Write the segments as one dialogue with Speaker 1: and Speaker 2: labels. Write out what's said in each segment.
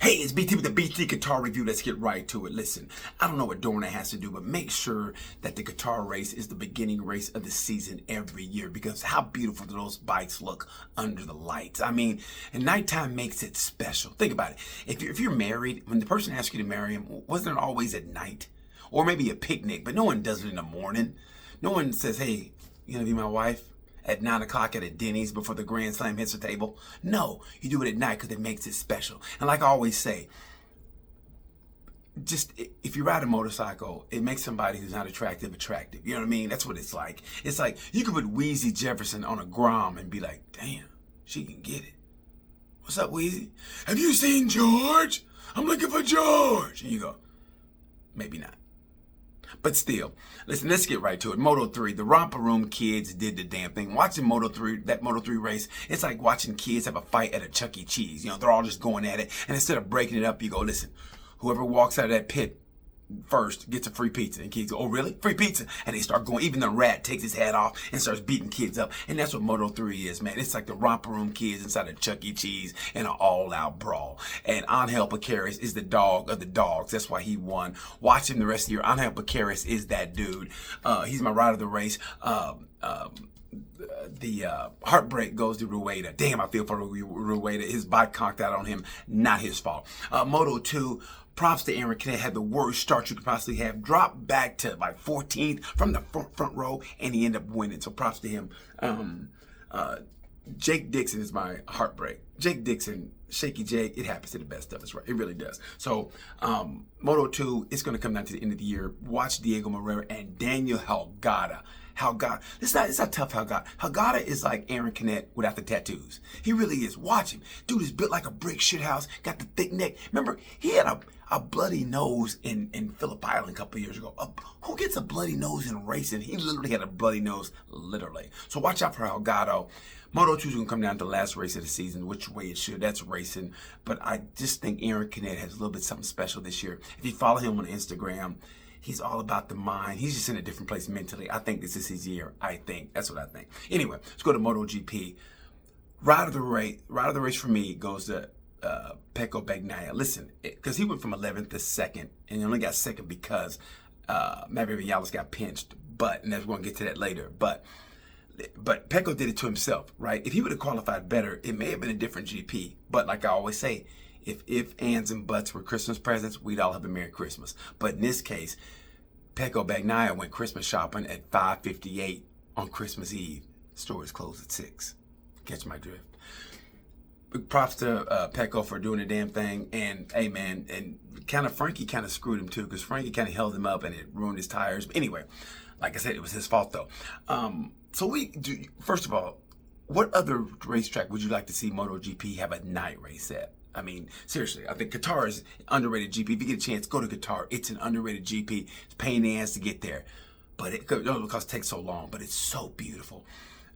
Speaker 1: Hey, it's BT with the BT Qatar review. Let's get right to it. Listen, I don't know what Dorna has to do, but make sure that the Qatar race is the beginning race of the season every year, because how beautiful do those bikes look under the lights? I mean, and nighttime makes it special. Think about it. If you're married, when the person asks you to marry him, wasn't it always at night? Or maybe a picnic, but no one does it in the morning. No one says, hey, you gonna be my wife? At 9 o'clock at a Denny's before the Grand Slam hits the table. No, you do it at night because it makes it special. And like I always say, just if you ride a motorcycle, it makes somebody who's not attractive attractive. You know what I mean? That's what it's like. It's like you could put Wheezy Jefferson on a Grom and be like, damn, she can get it. What's up, Wheezy? Have you seen George? I'm looking for George. And you go, maybe not. But still, listen, let's get right to it. Moto 3, the Romper Room kids did the damn thing. Watching Moto 3, that Moto 3 race, it's like watching kids have a fight at a Chuck E. Cheese. You know, they're all just going at it. And instead of breaking it up, you go, listen, whoever walks out of that pit first gets a free pizza. And kids go, oh, really? Free pizza? And they start going. Even the rat takes his hat off and starts beating kids up. And that's what Moto 3 is, man. It's like the Romper Room kids inside of Chuck E. Cheese in an all-out brawl. And Angel Paceres is the dog of the dogs. That's why he won. Watch him the rest of the year. Angel Paceres is that dude. He's my ride of the race. The heartbreak goes to Rueda. Damn, I feel for Rueda. His bike conked out on him. Not his fault. Moto 2, props to Aaron Canet. Had the worst start you could possibly have. Dropped back to like 14th from the front row, and he ended up winning. So props to him. Jake Dixon is my heartbreak. Jake Dixon, Shaky Jake, it happens to the best of us, right? It really does. So, Moto 2, it's going to come down to the end of the year. Watch Diego Moreira and Daniel Helgada. It's not tough, Helgada. Helgada is like Aaron Canet without the tattoos. He really is. Watch him. Dude is built like a brick shithouse, got the thick neck. Remember, he had a bloody nose in Phillip Island a couple of years ago. Who gets a bloody nose in racing? He literally had a bloody nose, literally. So watch out for Helgado. Moto 2 is going to come down to the last race of the season, which way it should. That's racing. But I just think Aaron Canet has a little bit something special this year. If you follow him on Instagram, he's all about the mind. He's just in a different place mentally. I think this is his year. I think. That's what I think. Anyway, let's go to MotoGP. Ride of the race for me goes to Pecco Bagnaia. Listen, because he went from 11th to 2nd, and he only got 2nd because Maverick Vinales got pinched. And we're going to get to that later. But Pecco did it to himself, right? If he would have qualified better, it may have been a different GP. But like I always say, if ands and buts were Christmas presents, we'd all have a Merry Christmas. But in this case, Pecco Bagnaia went Christmas shopping at 5:58 on Christmas Eve. Stores closed at 6. Catch my drift. Props to Pecco for doing the damn thing. And hey, man, and Frankie kind of screwed him too, because Frankie kind of held him up and it ruined his tires. But anyway, like I said, it was his fault though. First of all, what other racetrack would you like to see MotoGP have a night race at? I mean, seriously, I think Qatar is underrated GP. If you get a chance, go to Qatar. It's an underrated GP. It's a pain in the ass to get there, but because it takes so long. But it's so beautiful.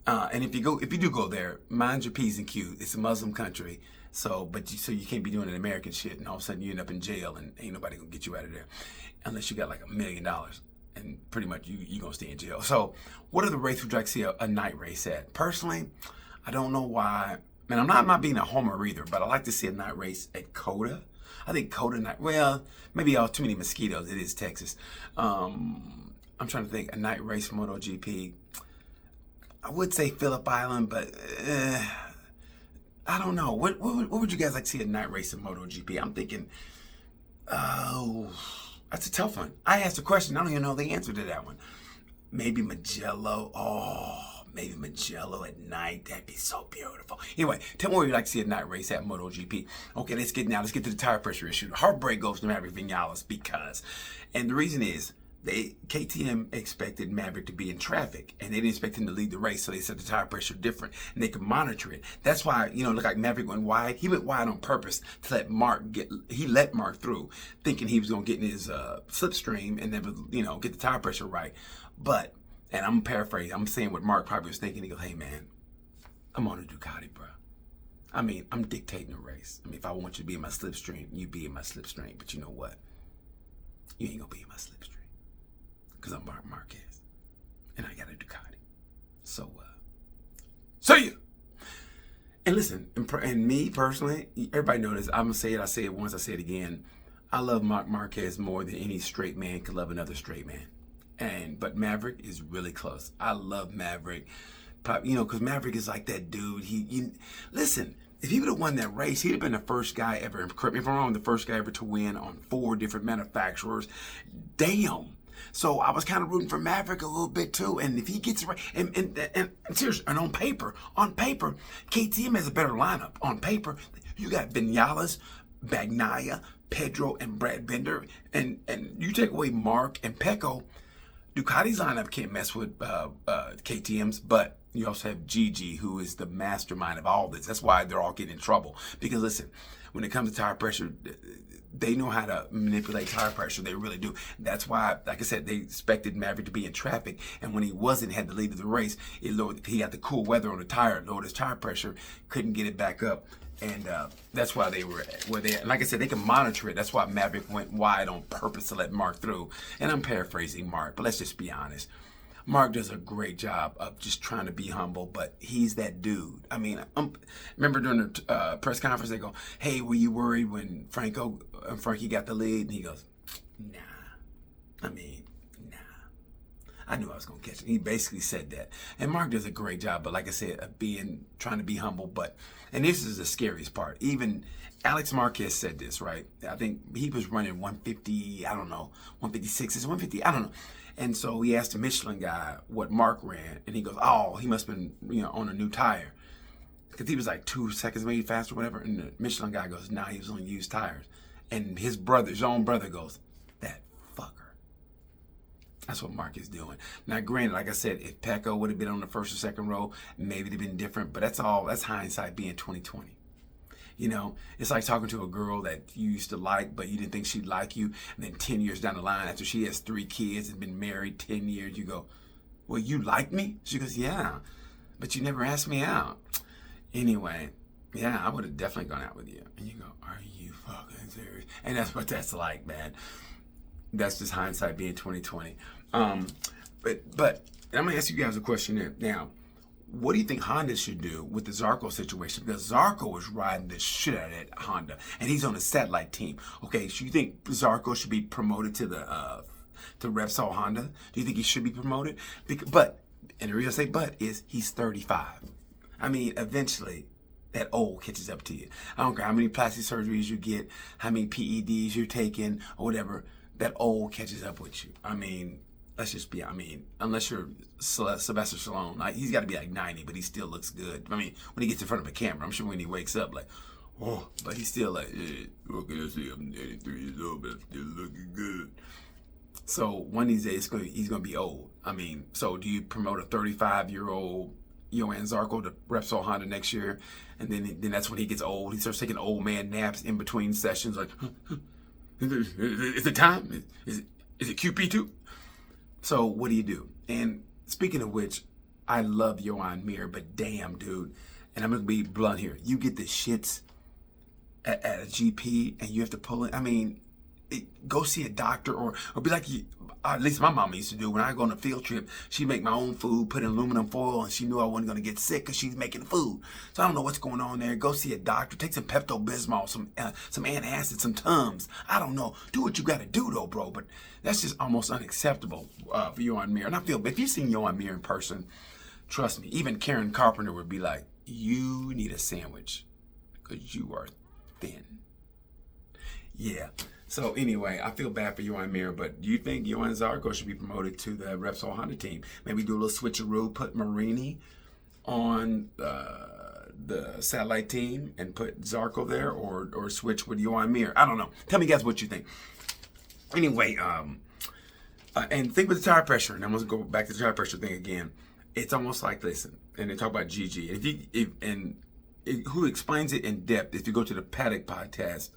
Speaker 1: And if you do go there, mind your P's and Q's. It's a Muslim country, so you can't be doing an American shit, and all of a sudden you end up in jail, and ain't nobody gonna get you out of there, unless you got like $1 million. And pretty much you gonna stay in jail. So what other race would you like to see a night race at? Personally, I don't know why. Man, I'm not being a homer either, but I like to see a night race at Coda. I think Coda night. Well, maybe too many mosquitoes. It is Texas. I'm trying to think a night race for MotoGP. I would say Phillip Island, but I don't know. What would you guys like to see a night race in MotoGP? I'm thinking, that's a tough one. I asked a question. I don't even know the answer to that one. Maybe Mugello. Maybe Mugello at night. That'd be so beautiful. Anyway, tell me where you'd like to see a night race at MotoGP. Okay, let's get to the tire pressure issue. The heartbreak goes to Maverick Vinales and the reason is KTM expected Maverick to be in traffic, and they didn't expect him to lead the race, so they set the tire pressure different, and they could monitor it. That's why, look like Maverick went wide. He went wide on purpose to let Mark through, thinking he was going to get in his slipstream and never, get the tire pressure right. But, and I'm paraphrasing, I'm saying what Mark probably was thinking. He goes, hey, man, I'm on a Ducati, bro. I mean, I'm dictating the race. I mean, if I want you to be in my slipstream, you be in my slipstream. But you know what? You ain't going to be in my slipstream. Because I'm Mark Marquez, and I got a Ducati. So, see ya. And listen, and me personally, everybody knows this. I'm gonna say it. I say it once. I say it again. I love Marc Marquez more than any straight man could love another straight man. But Maverick is really close. I love Maverick, because Maverick is like that dude. Listen. If he would have won that race, he'd have been the first guy ever. Correct me if I'm wrong. The first guy ever to win on 4 different manufacturers. Damn. So I was kind of rooting for Maverick a little bit too. And if he gets it right, and seriously, and on paper, KTM has a better lineup. On paper, you got Vinales, Bagnaia, Pedro, and Brad Binder, and you take away Mark and Pecco, Ducati's lineup can't mess with KTM's, but you also have Gigi, who is the mastermind of all this. That's why they're all getting in trouble. Because listen, when it comes to tire pressure, they know how to manipulate tire pressure. They really do. That's why, like I said, they expected Maverick to be in traffic, and when he wasn't, had the lead of the race. He got the cool weather on the tire, lowered his tire pressure, couldn't get it back up. And that's why they were where they. Like I said, they can monitor it. That's why Maverick went wide on purpose to let Mark through. And I'm paraphrasing Mark, but let's just be honest. Mark does a great job of just trying to be humble, but he's that dude. I mean, remember during the press conference, they go, "Hey, were you worried when Frankie got the lead?" And he goes, "Nah. Nah. I knew I was gonna catch it." He basically said that. And Mark does a great job, but like I said, of trying to be humble. And this is the scariest part. Even Alex Marquez said this, right? I think he was running 150, I don't know, 156, is 150, I don't know. And so he asked the Michelin guy what Mark ran, and he goes, "Oh, he must have been, on a new tire." Because he was like 2 seconds maybe faster or whatever. And the Michelin guy goes, "Nah, he was on used tires." And his own brother goes, "That fucker." That's what Mark is doing. Now, granted, like I said, if Pecco would have been on the first or second row, maybe it'd have been different. But that's hindsight being 2020. It's like talking to a girl that you used to like, but you didn't think she'd like you. And then 10 years down the line, after she has 3 kids and been married 10 years, you go, "Well, you like me?" She goes, "Yeah, but you never asked me out." Anyway, yeah, I would have definitely gone out with you. And you go, "Are you fucking serious?" And that's what that's like, man. That's just hindsight being 2020. But I'm gonna ask you guys a question now. What do you think Honda should do with the Zarco situation? Because Zarco is riding the shit out of that Honda, and he's on a satellite team. Okay, so you think Zarco should be promoted to to Repsol Honda? Do you think he should be promoted? And the reason I say but is he's 35. I mean, eventually that old catches up to you. I don't care how many plastic surgeries you get, how many PEDs you're taking, or whatever. That old catches up with you. I mean, unless you're Sylvester Stallone, he's got to be like 90, but he still looks good. I mean, when he gets in front of a camera, I'm sure when he wakes up, like, oh, but he's still like, what can I say? I'm 83 years old, but I'm still looking good. So one of these days, he's going to be old. I mean, so do you promote a 35-year-old Johann Zarco to Repsol Honda next year? And then that's when he gets old. He starts taking old man naps in between sessions, like, is it time? Is it QP2? So what do you do? And speaking of which, I love Johan Mir, but damn, dude, and I'm going to be blunt here. You get the shits at a GP and you have to pull it. I mean, go see a doctor or be like at least my mama used to do. When I go on a field trip, she'd make my own food, put in aluminum foil, and she knew I wasn't going to get sick because she's making food. So I don't know what's going on there. Go see a doctor. Take some Pepto-Bismol, some antacid, some Tums. I don't know. Do what you got to do, though, bro. But that's just almost unacceptable for Johan Mir. And I feel, if you've seen Johan Mir in person, trust me, even Karen Carpenter would be like, "You need a sandwich because you are thin." Yeah. So anyway, I feel bad for Johan Mir, but do you think Johann Zarco should be promoted to the Repsol Honda team? Maybe do a little switcheroo, put Marini on the satellite team and put Zarco there, or switch with Johan Mir. I don't know. Tell me guys what you think. Anyway, and think with the tire pressure, and I'm going to go back to the tire pressure thing again. It's almost like, listen, and they talk about Gigi. Who explains it in depth? If you go to the Paddock podcast,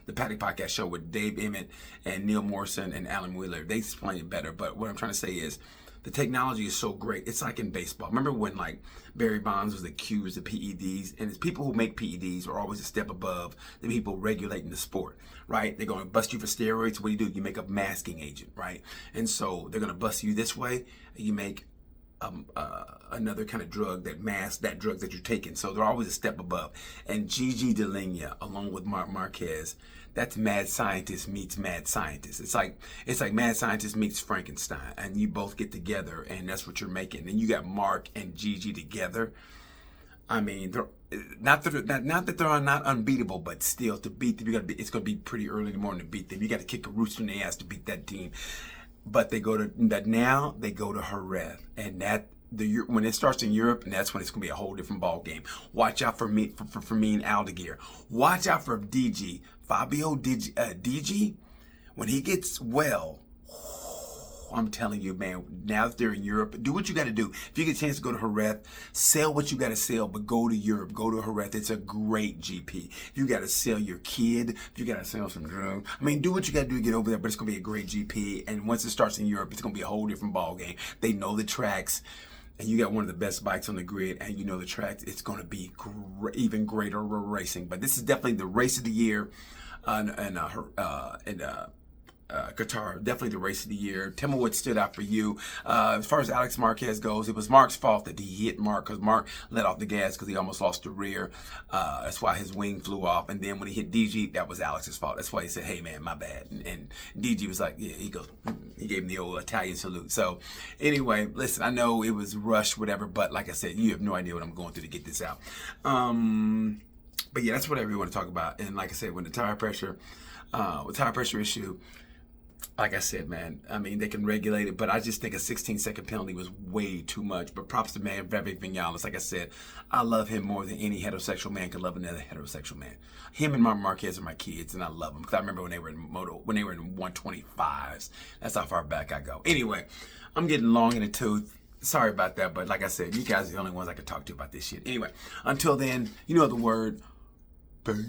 Speaker 1: the Paddock podcast show with Dave Emmett and Neil Morrison and Alan Wheeler, they explain it better. But what I'm trying to say is, the technology is so great. It's like in baseball. Remember when Barry Bonds was accused of PEDs, and it's people who make PEDs are always a step above the people regulating the sport, right? They're going to bust you for steroids. What do? You make a masking agent, right? And so they're going to bust you this way. You make another kind of drug that masks that drug that you're taking. So they're always a step above. And Gigi D'Alenia, along with Mark Marquez, that's mad scientist meets mad scientist. It's like mad scientist meets Frankenstein, and you both get together, and that's what you're making. And you got Mark and Gigi together. I mean, they're not that they're not unbeatable, but still to beat them, it's gonna be pretty early in the morning to beat them. You got to kick a rooster in the ass to beat that team. But they go to Jerez, and when it starts in Europe, and that's when it's gonna be a whole different ball game. Watch out for me and Aldeguer. Watch out for Fabio DG. When he gets well, I'm telling you, man, now that they're in Europe, do what you got to do. If you get a chance to go to Jerez, sell what you got to sell, but go to Europe, go to Jerez. It's a great GP. If you got to sell your kid, if you got to sell some drugs, I mean, do what you got to do to get over there, but it's going to be a great GP. And once it starts in Europe, it's going to be a whole different ball game. They know the tracks, and you got one of the best bikes on the grid, and you know the tracks. It's going to be even greater racing. But this is definitely the race of the year, Qatar, definitely the race of the year. Tell me what stood out for you. As far as Alex Marquez goes, it was Mark's fault that he hit Mark, because Mark let off the gas because he almost lost the rear. That's why his wing flew off. And then when he hit DG, that was Alex's fault. That's why he said, "Hey man, my bad." And DG was like, "Yeah," he gave him the old Italian salute. So anyway, listen, I know it was rushed, whatever, but like I said, you have no idea what I'm going through to get this out. But yeah, that's what I really want to talk about. And like I said, when the tire pressure issue, like I said, man, I mean, they can regulate it, but I just think a 16-second penalty was way too much. But props to man, Vivek Vinales. Like I said, I love him more than any heterosexual man could love another heterosexual man. Him and Mark Marquez are my kids, and I love them because I remember when they were in 125s. That's how far back I go. Anyway, I'm getting long in the tooth. Sorry about that, but like I said, you guys are the only ones I can talk to about this shit. Anyway, until then, you know the word. Peace.